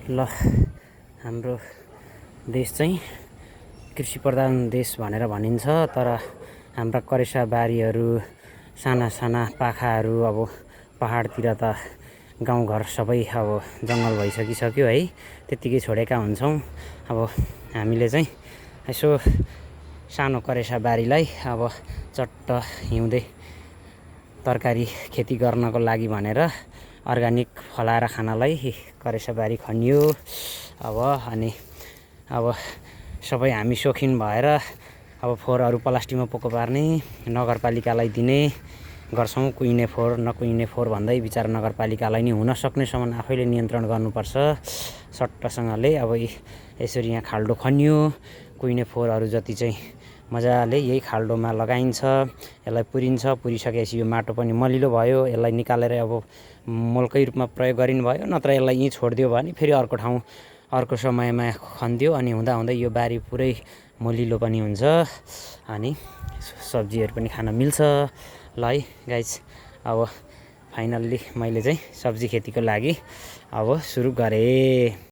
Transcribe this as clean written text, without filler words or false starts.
ल हाम्रो देश चाहिँ कृषि प्रधान देश भनेर भनिन्छ, तर हाम्रा करेसा बारीहरू, साना साना पाखाहरू, अब पहाडतिर त गाउँघर सबै अब जङ्गल भइसकिसक्यो है, त्यत्तिकै छोडेका हुन्छौँ। अब हामीले चाहिँ यसो सानो करेसा बारीलाई अब चट्ट हिउँदे तरकारी खेती गर्नको लागि भनेर अर्ग्यानिक फलाएर खानलाई करेसा बारी खनियो। अनि सबै हामी सोखिन भएर अब फोहोरहरू प्लास्टिकमा पोको पार्ने, नगरपालिकालाई दिने गर्छौँ। कुहिने फोहोर नकुहिने फोहोर भन्दै विचार नगरपालिकालाई नि हुन सक्नेसम्म आफैले नियन्त्रण गर्नुपर्छ सट्टसँगले। अब यसरी यहाँ खाल्डो खनियो, कुहिने फोहोरहरू जति चाहिँ मजाले यही खाल्डोमा लगाइन्छ, यसलाई पुरिन्छ। पुरिसकेपछि यो माटो पनि मलिलो भयो, यसलाई निकालेर अब मलकै रूपमा प्रयोग गरिने भयो, नत्र यसलाई यहीँ छोडिदियो भने फेरि अर्को ठाउँ अर्को समयमा खन्दियो, अनि हुँदा यो बारी पुरै मलिलो पनि हुन्छ, अनि सब्जीहरू पनि खान मिल्छ। ल है गाइज, अब फाइनल्ली मैले चाहिँ सब्जी खेतीको लागि अब सुरु गरेँ।